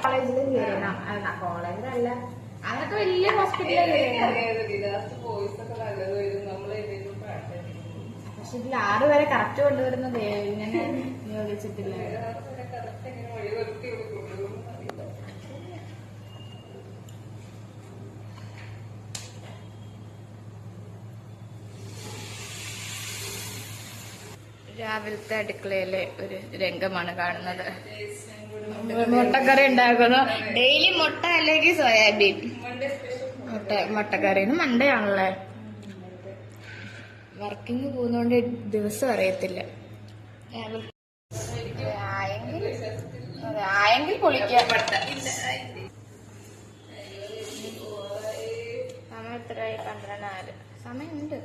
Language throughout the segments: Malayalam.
കോളേജിലും കയറണം. കോളേജിലല്ല, അങ്ങനത്തെ വലിയ ഹോസ്പിറ്റലിൽ. പക്ഷെ ഇതിൽ 6 വരെ കറക്റ്റ് കൊണ്ടുവരുന്നത് ഇങ്ങനെ നിയോഗിച്ചിട്ടില്ല. രാവിലത്തെ അടുക്കളയിലെ ഒരു രംഗമാണ് കാണുന്നത്. മുട്ടക്കറി ഉണ്ടാക്കുന്നു. ഡെയിലി മുട്ട അല്ലെങ്കിൽ സോയാബീൻ. മുട്ടക്കറി മണ്ടയാണല്ലേ. വർക്കിംഗ് പോകുന്നോണ്ട് ദിവസം അറിയത്തില്ല. ആയെങ്കിൽ പൊളിക്കാം. സമയം എത്രയായി? 12:04. സമയമുണ്ട്.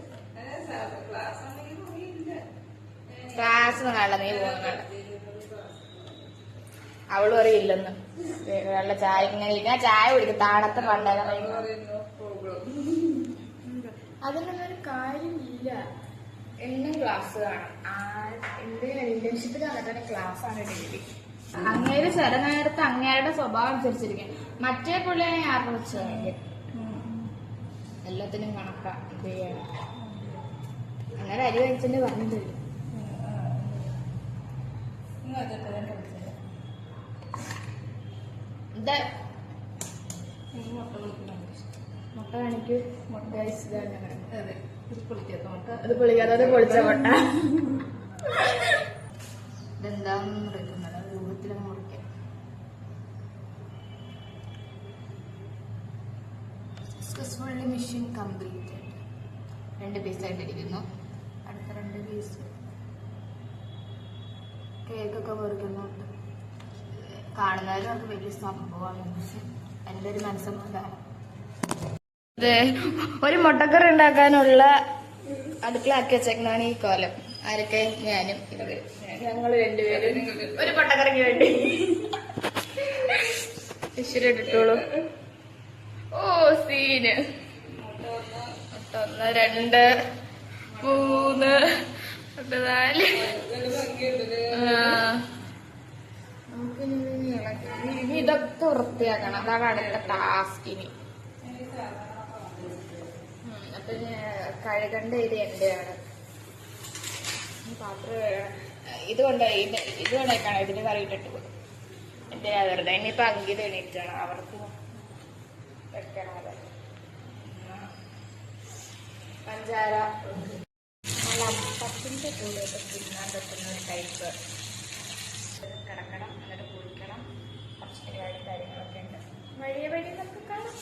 ക്ലാസ് കാണണ്ട, നീ പോകുന്നുണ്ട്. അവളും അറിയില്ലെന്ന്. വെള്ള ചായ ഇങ്ങനെ ഇരിക്കാൻ ചായ കുടിക്കും. താണത്തെ പണ്ടേനെ അതിനൊന്നും ഒരു കാര്യമില്ല. എന്നും ക്ലാസ് കാണാം. എന്തെങ്കിലും ഇന്റേൺഷിപ്പിൽ നടക്കുന്ന ക്ലാസ് ആണ് ഡെയിലി. അങ്ങേര് ചില നേരത്തെ അങ്ങേരുടെ സ്വഭാവം അനുസരിച്ചിരിക്കും. മറ്റേ പുള്ളിയെ ആരുടെ വെച്ചാൽ എല്ലാത്തിനും കണക്കാ ചെയ്യണം. അങ്ങനെ അരി കഴിച്ചിട്ട് പറഞ്ഞു തരും. മുട്ട കാണിക്കൂ. മുട്ട അത് പൊളിക്കാതെ പൊളിച്ച മുട്ട. ഇതെന്താന്ന് എടുക്കുന്നത് രൂപത്തിലങ്ങ് മുറിക്കാം. Successfully mission completed. 2 പീസായിട്ടിരിക്കുന്നു. അടുത്ത 2 പീസ് കേക്കൊക്കെ മുറിക്കുന്നുണ്ട്. കാണുന്നവരും അത് വലിയ സംഭവമാണ്. എൻ്റെ ഒരു മനസ്സമാധാനം. ഒരു മുട്ടക്കറി ഉണ്ടാക്കാനുള്ള അടുക്കളാക്കി വെച്ചേക്കണാണ് ഈ കോലം. ആരൊക്കെ? ഞാനും ഞങ്ങൾ 2 പേരും ഒരു മുട്ടക്കറിക്ക് വേണ്ടി. ഇശ്വര ഇട്ടോളൂ. ഓ സീന്. 1 2 3 4. ഇനി ഇതൊക്കെ വൃത്തിയാക്കണം. അതാണ് അടുത്ത ടാസ്കിന്. അപ്പൊ കഴുകണ്ട ഇത് എന്റെയാണ്. പാത്രം ഇതുകൊണ്ടേക്കാണ് ഇതിന് കറി ഇട്ടിട്ട് കൊടുക്കും. എന്തിനാ വെറുതെ. ഇനിയിപ്പൊ അങ്കിത് എണീറ്റാണ്. അവർക്ക് വെക്കണം. പഞ്ചാര നല്ല അപ്പത്തിന്റെ കൂടെയൊക്കെ തിന്നാൻ പറ്റുന്ന ഒരു ടൈപ്പ്. കിടക്കണം, എന്നിട്ട് കുളിക്കണം. കുറച്ച് പരിപാടി കാര്യങ്ങളൊക്കെ ഉണ്ട്. വഴി നമുക്ക് കാണാം.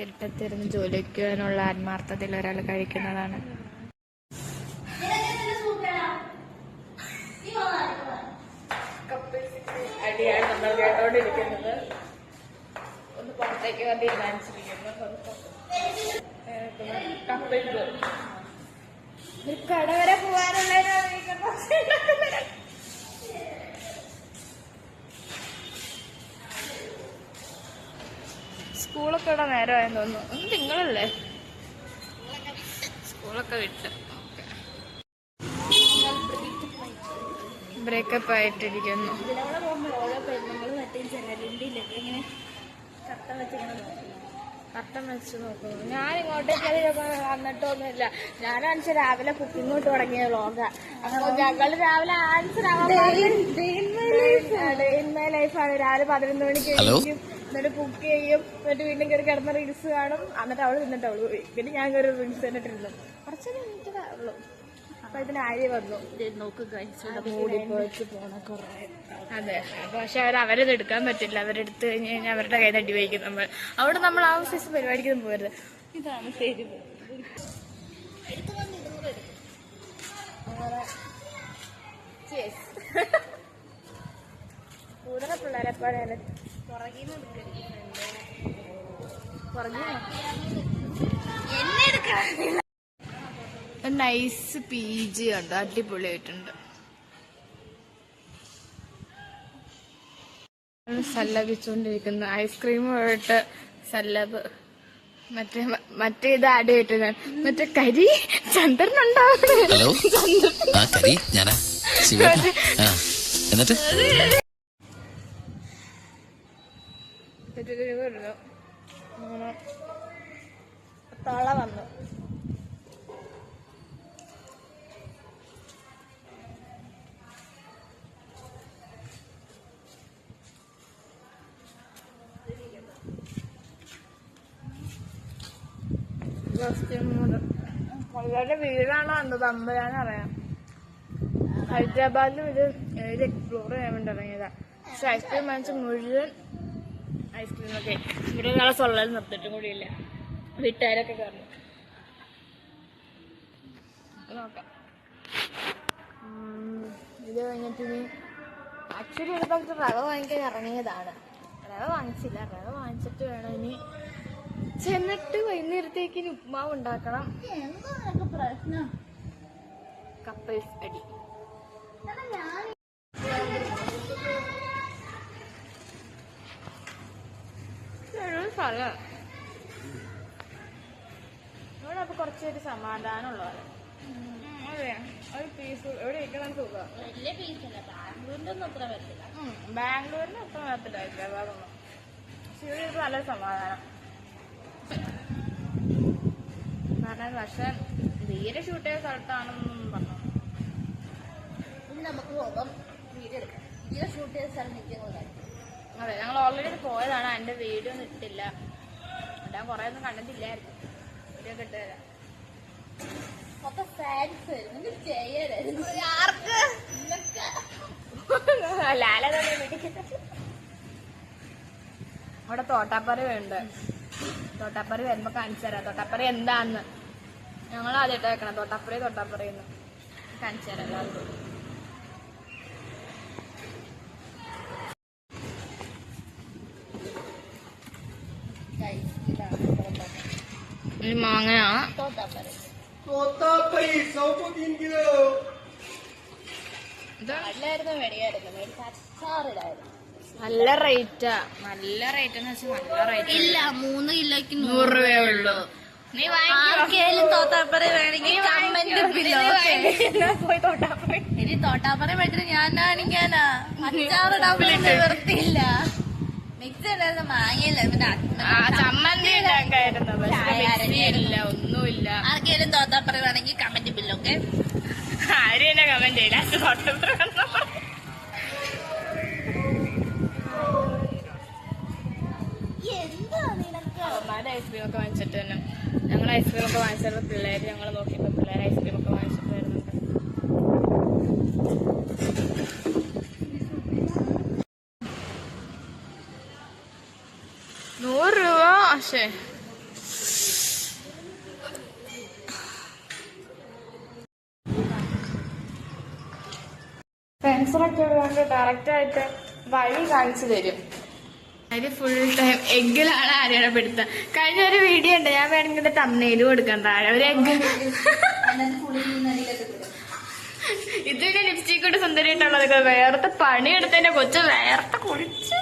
ഇരുട്ടത്തിരുന്ന് ജോലിക്കുവാനുള്ള ആത്മാർത്ഥതയിൽ ഒരാൾ കഴിക്കുന്നതാണ്. അടിയാണ് നമ്മൾ കേട്ടോണ്ടിരിക്കുന്നത്. ഒന്ന് പുറത്തേക്ക് വന്ന് തീരുമാനിച്ചിരിക്കുന്നു. ഒരു കട വരെ പോവാനുള്ള സ്കൂളൊക്കെ ഇവിടെ നേരമായെന്ന് തോന്നുന്നു. തിങ്കളല്ലേ? സ്കൂളൊക്കെ വിട്ട് ബ്രേക്കപ്പ് ആയിട്ടിരിക്കുന്നു. കട്ടം വെച്ച് നോക്കുന്നു. ഞാൻ ഇങ്ങോട്ടേക്ക് വന്നിട്ടൊന്നുമില്ല. ഞാനാണെന്ന് രാവിലെ കുക്കിങ്ങോട്ട് തുടങ്ങിയ വ്ളോഗാ. അപ്പൊ ഞങ്ങള് രാവിലെ ആൻസർ ലൈഫാണ്. രാവിലെ 11 മണിക്ക് കഴിക്കും, എന്നിട്ട് കുക്ക് ചെയ്യും, എന്നിട്ട് വീണ്ടും കയറി കിടന്ന റീൽസ് കാണും. എന്നിട്ട് അവള് നിന്നിട്ട് അവള് പോയി. പിന്നെ ഞാൻ കയറി റീൽസ് കണ്ടിട്ടിരുന്നു. കുറച്ച് മിനിറ്റ് ഉള്ളൂ. അപ്പൊ ഇതിന് ആര്യ വന്നു. മൂടിപ്പോയിട്ട് പോണ കൊറേ. അതെ. പക്ഷെ അവരത് എടുക്കാൻ പറ്റില്ല. അവരെടുത്ത് കഴിഞ്ഞ് കഴിഞ്ഞാൽ അവരുടെ കയ്യിൽ അടി വയ്ക്കും നമ്മൾ. അവിടെ നമ്മൾ ആ സൈസ് പരിപാടിക്കൊന്നും പോകരുത്. ഇതാണ് ശരി. കൂടുതൽ പിള്ളേരെ പോലെ നൈസ് PG ഉണ്ട്. അടിപൊളിയായിട്ടുണ്ട്. സല്ലപിച്ചോണ്ടിരിക്കുന്നു. ഐസ്ക്രീം പോയിട്ട് സല്ലബ് മറ്റേ ഇത് ആഡ് ചെയ്തിട്ട് മറ്റേ കരി ചന്ദ്രനുണ്ടാവും. എന്നിട്ട് തള വന്നു. വളരെ വീടാണോ എന്തോ തമ്പുരാനറിയാം. ഹൈദരാബാദിലും ഇത് എക്സ്പ്ലോർ ചെയ്യാൻ വേണ്ടി ഇറങ്ങിയതാ. പക്ഷെ ഐസ്ക്രീം വാങ്ങിച്ച മുഴുവൻ ഐസ്ക്രീമൊക്കെ ഇവിടെ ഒരാളെ സൊള്ളൽ നിർത്തിയിട്ടും കൂടിയില്ല. വീട്ടുകാരൊക്കെ കയറി നോക്കാം. ഇത് കഴിഞ്ഞിട്ട് ഇനി ആക്ച്വലി ഒരു സ്ഥലത്ത് റവ വാങ്ങിക്കാൻ ഇറങ്ങിയതാണ്. റവ വാങ്ങിച്ചില്ല. റവ വാങ്ങിച്ചിട്ട് വേണം ഇനി ചെന്നിട്ട് വൈകുന്നേരത്തേക്ക് ഇനി ഉപ്മാവ് ഉണ്ടാക്കണം. എന്താ പ്രശ്നം? കപ്പിൾസ് അടി. സ്ഥലം ഇവിടെ അപ്പൊ കുറച്ചൊരു സമാധാനമുള്ളതാണ്. അതെ, ഒരു പീസ് എവിടെ ഇരിക്കണം സുഖം. വലിയ പീസല്ല, ബാംഗ്ലൂരിന്റെ ഒന്നും അത്ര വരത്തില്ല. ബാംഗ്ലൂരിന്റെ അത്ര വരത്തില്ല ഹൈദരാബാദൊന്നും. പക്ഷെ ഇവിടെ ഒരു നല്ലൊരു സമാധാനം. പക്ഷെ തീരെ ഷൂട്ട് ചെയ്ത സ്ഥലത്താണെന്നൊന്നും പറഞ്ഞു. നമുക്ക് പോകാം, വീഡിയോ എടുക്കാം. വീഡിയോ ഷൂട്ട് ചെയ്ത സ്ഥലം നിൽക്കുന്നതായിരിക്കും. അതെ, ഞങ്ങൾ ഓൾറെഡി പോയതാണ്. എൻ്റെ വീഡിയോ ഒന്നും ഇട്ടില്ല. ഞാൻ കുറേ ഒന്നും കണ്ടിട്ടില്ലായിരുന്നു. വീഡിയോ ഒക്കെ ഇട്ട് തരാം. അവിടെ തോട്ടാപ്പറി വേണ്ട. തോട്ടാപ്പറി വരുമ്പോ കാണിച്ചു തരാം. തോട്ടാപ്പറി എന്താന്ന് ഞങ്ങൾ ആദ്യമായിട്ട് വെക്കണം. തോട്ടാപ്പറി എന്ന് കാണിച്ചു തരാം എല്ലാവർക്കും. മാങ്ങയാ തോട്ടാപ്പറി. നല്ല റേറ്റാ. നല്ല റേറ്റ് എന്ന് വെച്ചാൽ നല്ല റേറ്റ് ഇല്ല. 3 കിലോയ്ക്ക് 100 രൂപയേ ഉള്ളൂ. നീ ആർക്കെങ്കിലും തോട്ടാപ്പറി വേണമെങ്കിൽ പോയി തോട്ടാപ്പറി. ഇനി തോട്ടാപ്പറി മേടിച്ചിട്ട് ഞാനാണിക്കാനാ അച്ചാറിടാൻ വൃത്തിയില്ല. മിക്സ് ഉണ്ടായിരുന്ന മാങ്ങയില്ല, പിന്നെ ചമ്മന്തി ഉണ്ടാക്കായിരുന്നു. ഇല്ല, ഒന്നുമില്ല. ആർക്കെങ്കിലും തോട്ടാപ്പറി വേണമെങ്കിൽ കമന്റ് ബില്ലൊക്കെ. ആരും തന്നെ കമന്റ് ചെയ്യില്ല. അവന്മാരുടെ ഐസ്ക്രീം ഒക്കെ വാങ്ങിച്ചിട്ട് തന്നെ. ഞങ്ങൾ ഐസ്ക്രീം ഒക്കെ വാങ്ങിച്ചപ്പോൾ പിള്ളേര് ഞങ്ങൾ നോക്കിയപ്പോൾ പിള്ളേർ ഐസ്ക്രീം ഒക്കെ വാങ്ങിച്ചിട്ട് വരുന്നുണ്ട്. ₹100. പക്ഷേ ഫ്രണ്ട്സിനൊക്കെ ഉള്ളതുകൊണ്ട് ഡയറക്റ്റായിട്ട് വഴി കാണിച്ചു തരും. അതിന് ഫുൾ ടൈം എഗ്ഗിലാണ് ആരെയാണ് പെടുത്തുക. കഴിഞ്ഞ ഒരു വീഡിയോ ഉണ്ട്, ഞാൻ വേണമെങ്കിൽ തമ്മിൽ കൊടുക്കാൻ താഴെ ഒരു എഗ്ഗ്. ഇതിന്റെ ലിപ്സ്റ്റിക് കൊണ്ട് സുന്ദരിയായിട്ടുള്ളതൊക്കെ വേർത്തെ പണിയെടുത്തതിന്റെ കൊച്ചു വേർത്തെ കുളിച്ച്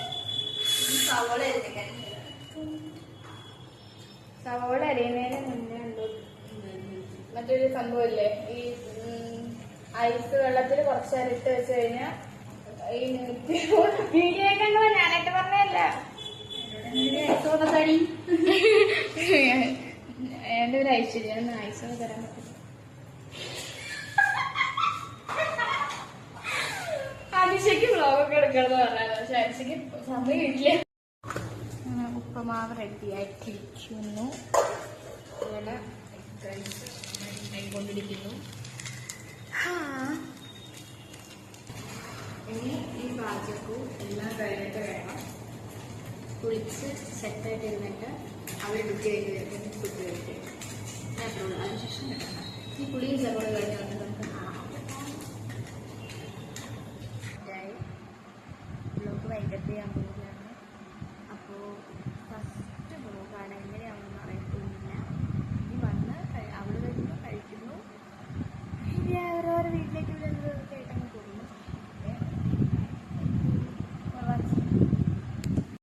സവോള അരിയുന്നതിന് മുന്നേ ഉണ്ടോ മറ്റൊരു സംഭവമില്ലേ, ഈ ഐസ് വെള്ളത്തിൽ കുറച്ചേരം ഇട്ട് വെച്ച് കഴിഞ്ഞാൽ ഈ വീഡിയോ കണ്ടോ ഞാനായിട്ട് പറഞ്ഞല്ല. എന്റെ ഒരു ഐശ്വര്യം ഐസ് തരാൻ പറ്റും. അരിശയ്ക്ക് വ്ലോഗൊക്കെ എടുക്കണമെന്ന് പറഞ്ഞാൽ പക്ഷെ അരിശയ്ക്ക് സമയമില്ല. ഉപ്പുമാവ് റെഡിയായിട്ടിരിക്കുന്നു. അതുപോലെ കൊണ്ടിരിക്കുന്നു. ഇനി ഈ പാചകവും എല്ലാം കഴിഞ്ഞിട്ട് വേണം കുളിച്ച് സെറ്റായിട്ട് ഇരുന്നിട്ട് അവർ ബുക്ക് ചെയ്ത് ഫുഡ് കഴിക്കും. അതിനുശേഷം ഈ കുളിയും ചെറുപ്പം കഴിഞ്ഞ് വന്നിട്ട് നമുക്ക്